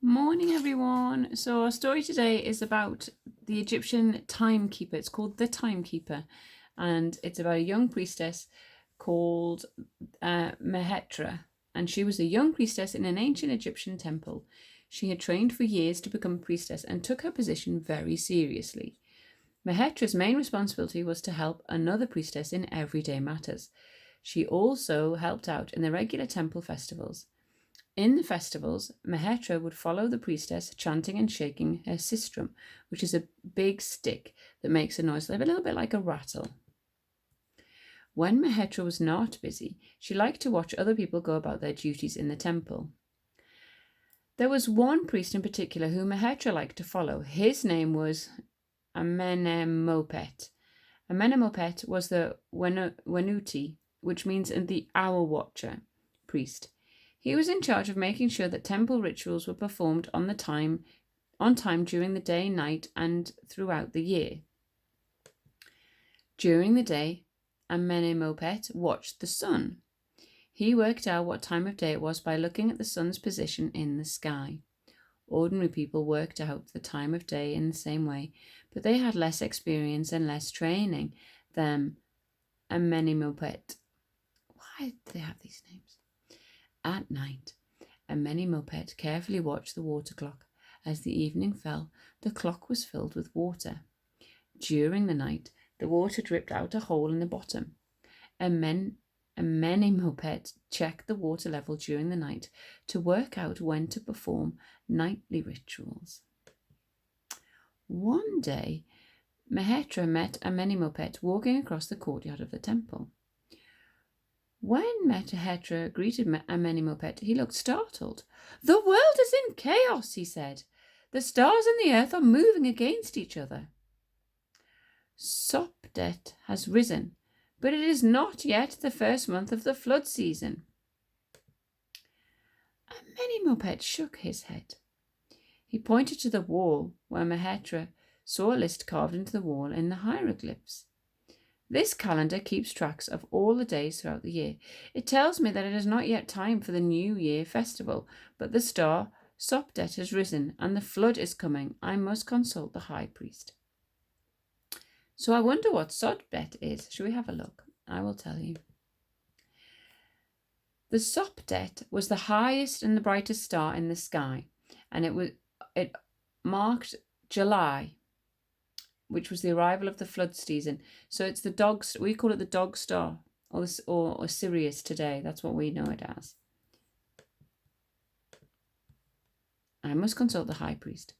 Morning, everyone. So, our story today is about the Egyptian timekeeper. It's called The Timekeeper, and it's about a young priestess called Mehetra. And she was a young priestess in an ancient Egyptian temple. She had trained for years to become a priestess and took her position very seriously. Mehetra's main responsibility was to help another priestess in everyday matters. She also helped out in the regular temple festivals. In the festivals, Mehetra would follow the priestess, chanting and shaking her sistrum, which is a big stick that makes a noise a little bit like a rattle. When Mehetra was not busy, she liked to watch other people go about their duties in the temple. There was one priest in particular who Mehetra liked to follow. His name was Amenemopet. Amenemopet was the Wenuti, which means the hour watcher priest. He was in charge of making sure that temple rituals were performed on time during the day, night, and throughout the year. During the day, Amenemopet watched the sun. He worked out what time of day it was by looking at the sun's position in the sky. Ordinary people worked out the time of day in the same way, but they had less experience and less training than Amenemopet. Why do they have these names? At night, Amenemopet carefully watched the water clock. As the evening fell, the clock was filled with water. During the night, the water dripped out a hole in the bottom. Amenemopet checked the water level during the night to work out when to perform nightly rituals. One day, Mehetra met Amenemopet walking across the courtyard of the temple. When Mehetra greeted Amenemopet, he looked startled. "The world is in chaos," he said. "The stars and the earth are moving against each other. Sopdet has risen, but it is not yet the first month of the flood season." Amenemopet shook his head. He pointed to the wall where Mehetra saw a list carved into the wall in the hieroglyphs. "This calendar keeps tracks of all the days throughout the year. It tells me that it is not yet time for the New Year festival, but the star Sopdet has risen and the flood is coming. I must consult the high priest." So I wonder what Sopdet is. Shall we have a look? I will tell you. The Sopdet was the highest and the brightest star in the sky, and it marked July, which was the arrival of the flood season. So it's we call it the dog star, or Sirius today. That's what we know it as. I must consult the high priest.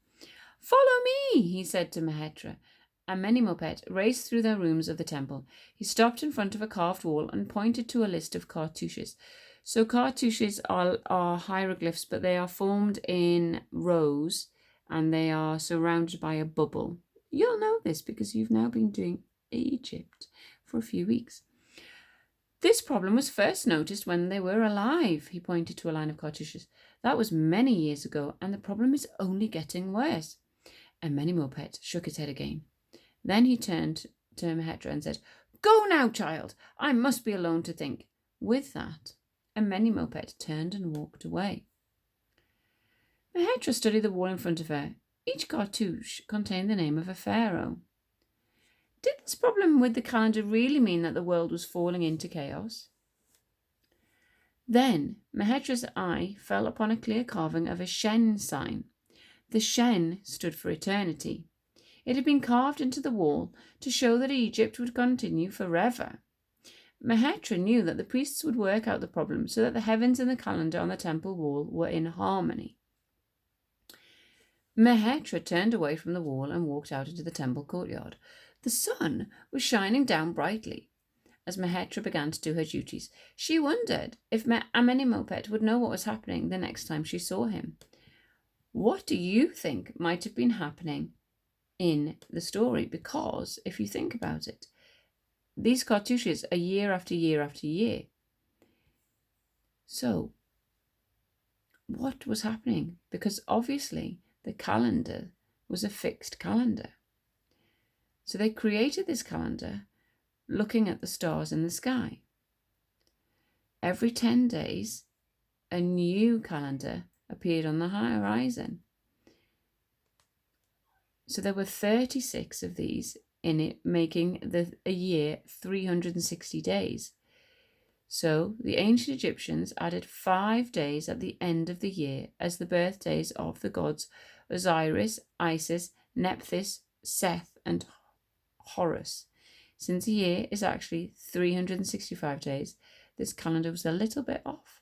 "Follow me," he said to Mehetra. Amenemopet raced through the rooms of the temple. He stopped in front of a carved wall and pointed to a list of cartouches. So cartouches are hieroglyphs, but they are formed in rows and they are surrounded by a bubble. You'll know this because you've now been doing Egypt for a few weeks. "This problem was first noticed when they were alive," he pointed to a line of cartouches. "That was many years ago, and the problem is only getting worse." Amenemopet shook his head again. Then he turned to Mehetra and said, "Go now, child. I must be alone to think." With that, Amenemopet turned and walked away. Mehetra studied the wall in front of her. Each cartouche contained the name of a pharaoh. Did this problem with the calendar really mean that the world was falling into chaos? Then Mehetra's eye fell upon a clear carving of a Shen sign. The Shen stood for eternity. It had been carved into the wall to show that Egypt would continue forever. Mehetra knew that the priests would work out the problem so that the heavens and the calendar on the temple wall were in harmony. Mehetra turned away from the wall and walked out into the temple courtyard. The sun was shining down brightly. As Mehetra began to do her duties, she wondered if Amenemopet would know what was happening the next time she saw him. What do you think might have been happening in the story? Because if you think about it, these cartouches are year after year after year. So what was happening? Because obviously the calendar was a fixed calendar. So they created this calendar looking at the stars in the sky. Every 10 days, a new calendar appeared on the horizon. So there were 36 of these in it, making a year 360 days. So the ancient Egyptians added 5 days at the end of the year as the birthdays of the gods Osiris, Isis, Nephthys, Seth, and Horus. Since a year is actually 365 days, this calendar was a little bit off.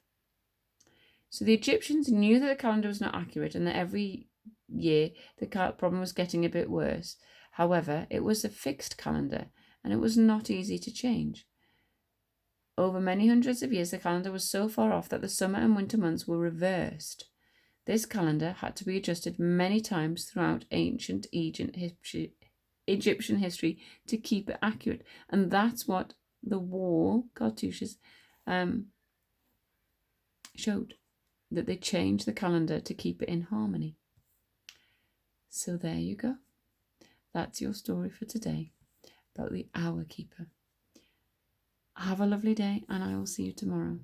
So the Egyptians knew that the calendar was not accurate and that every year the problem was getting a bit worse. However, it was a fixed calendar and it was not easy to change. Over many hundreds of years, the calendar was so far off that the summer and winter months were reversed. This calendar had to be adjusted many times throughout ancient Egyptian history to keep it accurate. And that's what the wall cartouches showed, that they changed the calendar to keep it in harmony. So there you go. That's your story for today about the Hour Keeper. Have a lovely day, and I will see you tomorrow.